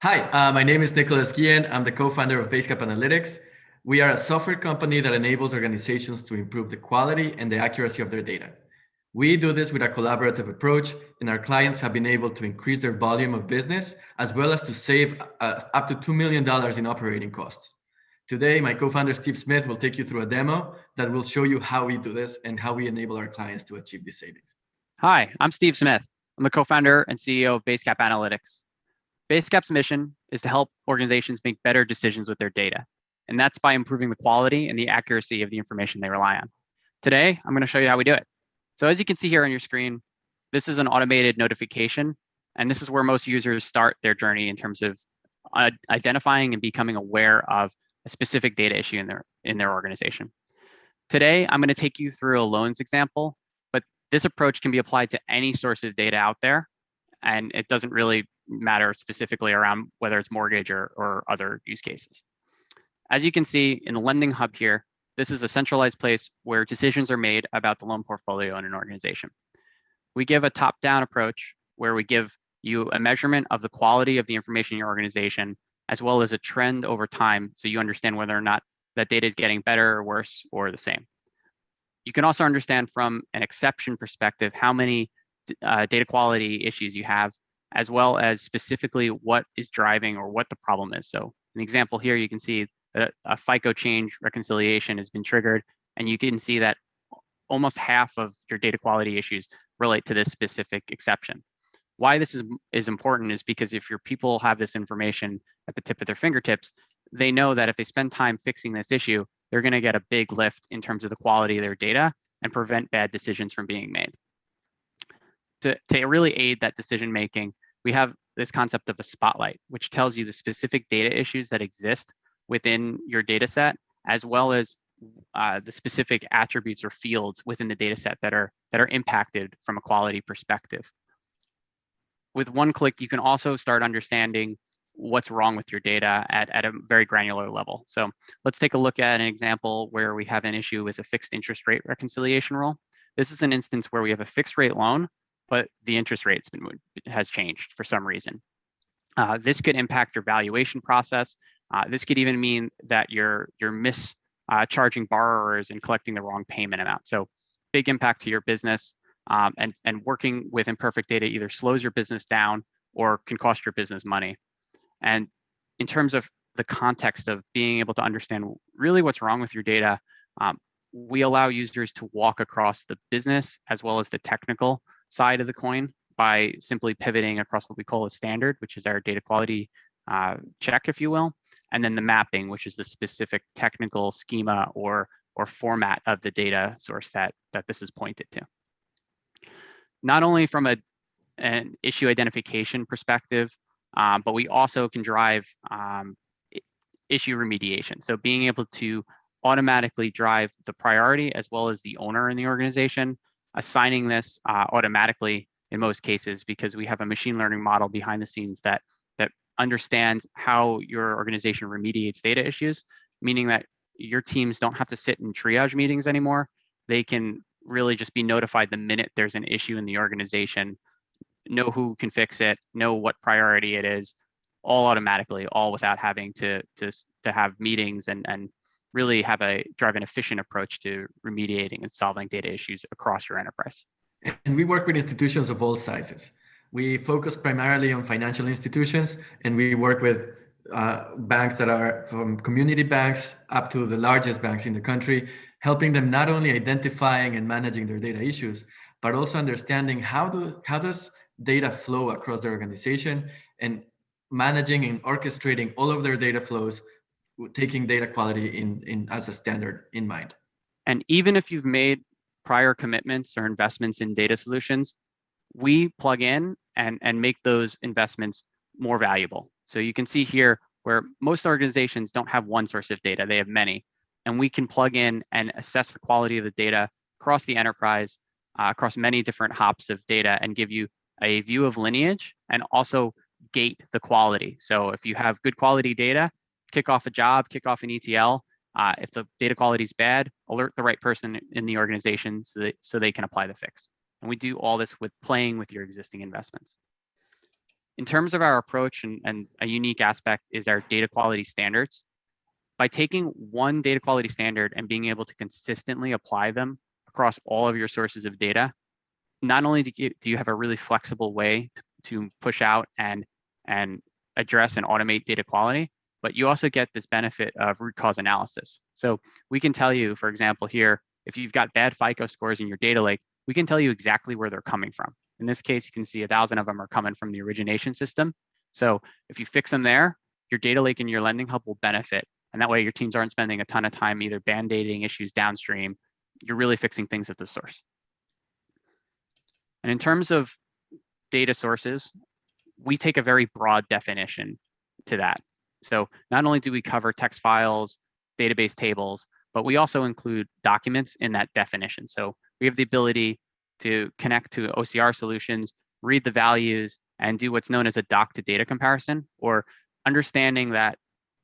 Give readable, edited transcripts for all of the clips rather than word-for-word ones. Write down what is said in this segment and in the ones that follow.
Hi, my name is Nicholas Guillen. I'm the co-founder of BaseCap Analytics. We are a software company that enables organizations to improve the quality and the accuracy of their data. We do this with a collaborative approach, and our clients have been able to increase their volume of business, as well as to save up to $2 million in operating costs. Today, my co-founder Steve Smith will take you through a demo that will show you how we do this and how we enable our clients to achieve these savings. Hi, I'm Steve Smith. I'm the co-founder and CEO of BaseCap Analytics. BaseCap's mission is to help organizations make better decisions with their data, and that's by improving the quality and the accuracy of the information they rely on. Today, I'm going to show you how we do it. So as you can see here on your screen, this is an automated notification, and this is where most users start their journey in terms of identifying and becoming aware of a specific data issue in their organization. Today, I'm going to take you through a loans example, but this approach can be applied to any source of data out there, and it doesn't really matter specifically around whether it's mortgage or other use cases. As you can see in the lending hub here, this is a centralized place where decisions are made about the loan portfolio in an organization. We give a top-down approach where we give you a measurement of the quality of the information in your organization, as well as a trend over time, so you understand whether or not that data is getting better or worse or the same. You can also understand from an exception perspective how many data quality issues you have, as well as specifically what is driving or what the problem is. So an example here, you can see that a FICO change reconciliation has been triggered, and you can see that almost half of your data quality issues relate to this specific exception. Why this is important is because if your people have this information at the tip of their fingertips, they know that if they spend time fixing this issue, they're going to get a big lift in terms of the quality of their data and prevent bad decisions from being made. To really aid that decision making, we have this concept of a spotlight, which tells you the specific data issues that exist within your data set, as well as the specific attributes or fields within the data set that are impacted from a quality perspective. With one click, you can also start understanding what's wrong with your data at a very granular level. So let's take a look at an example where we have an issue with a fixed interest rate reconciliation rule. This is an instance where we have a fixed rate loan, but the interest rate has changed for some reason. This could impact your valuation process. This could even mean that you're charging borrowers and collecting the wrong payment amount. So big impact to your business, and working with imperfect data either slows your business down or can cost your business money. And in terms of the context of being able to understand really what's wrong with your data, we allow users to walk across the business as well as the technical side of the coin by simply pivoting across what we call a standard, which is our data quality check, if you will, and then the mapping, which is the specific technical schema or format of the data source that this is pointed to. Not only from an issue identification perspective, but we also can drive issue remediation. So being able to automatically drive the priority as well as the owner in the organization, assigning this automatically in most cases, because we have a machine learning model behind the scenes that understands how your organization remediates data issues, meaning that your teams don't have to sit in triage meetings anymore. They can really just be notified the minute there's an issue in the organization, know who can fix it, know what priority it is, all automatically, all without having to have meetings and really drive an efficient approach to remediating and solving data issues across your enterprise. And we work with institutions of all sizes. We focus primarily on financial institutions, and we work with banks that are from community banks up to the largest banks in the country, helping them not only identifying and managing their data issues, but also understanding how does data flow across the organization and managing and orchestrating all of their data flows, taking data quality in as a standard in mind. And even if you've made prior commitments or investments in data solutions, we plug in and make those investments more valuable. So you can see here where most organizations don't have one source of data, they have many. And we can plug in and assess the quality of the data across the enterprise, across many different hops of data, and give you a view of lineage and also gate the quality. So if you have good quality data, kick off a job, kick off an ETL. If the data quality is bad, alert the right person in the organization so they can apply the fix. And we do all this with playing with your existing investments. In terms of our approach, and a unique aspect is our data quality standards. By taking one data quality standard and being able to consistently apply them across all of your sources of data, not only do you have a really flexible way to push out and address and automate data quality, but you also get this benefit of root cause analysis. So we can tell you, for example, here, if you've got bad FICO scores in your data lake, we can tell you exactly where they're coming from. In this case, you can see 1,000 of them are coming from the origination system. So if you fix them there, your data lake and your lending hub will benefit. And that way your teams aren't spending a ton of time either band-aiding issues downstream. You're really fixing things at the source. And in terms of data sources, we take a very broad definition to that. So not only do we cover text files, database tables, but we also include documents in that definition. So we have the ability to connect to OCR solutions, read the values, and do what's known as a doc to data comparison, or understanding that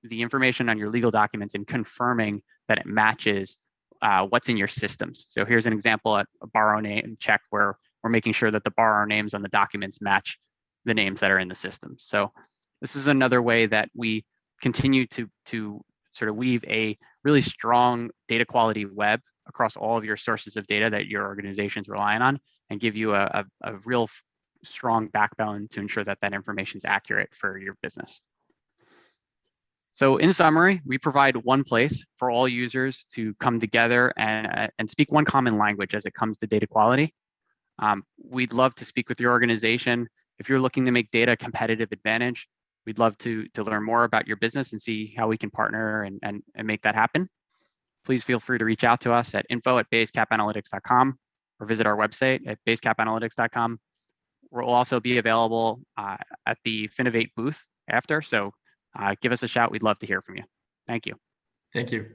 the information on your legal documents and confirming that it matches what's in your systems. So here's an example at a borrow name check where we're making sure that the borrower names on the documents match the names that are in the system. So this is another way that we continue to sort of weave a really strong data quality web across all of your sources of data that your organization's relying on, and give you a real strong backbone to ensure that that information is accurate for your business. So in summary, we provide one place for all users to come together and speak one common language as it comes to data quality. We'd love to speak with your organization. If you're looking to make data a competitive advantage, we'd love to learn more about your business and see how we can partner and make that happen. Please feel free to reach out to us at info@basecapanalytics.com or visit our website at basecapanalytics.com. We'll also be available at the Finovate booth after, so give us a shout. We'd love to hear from you. Thank you. Thank you.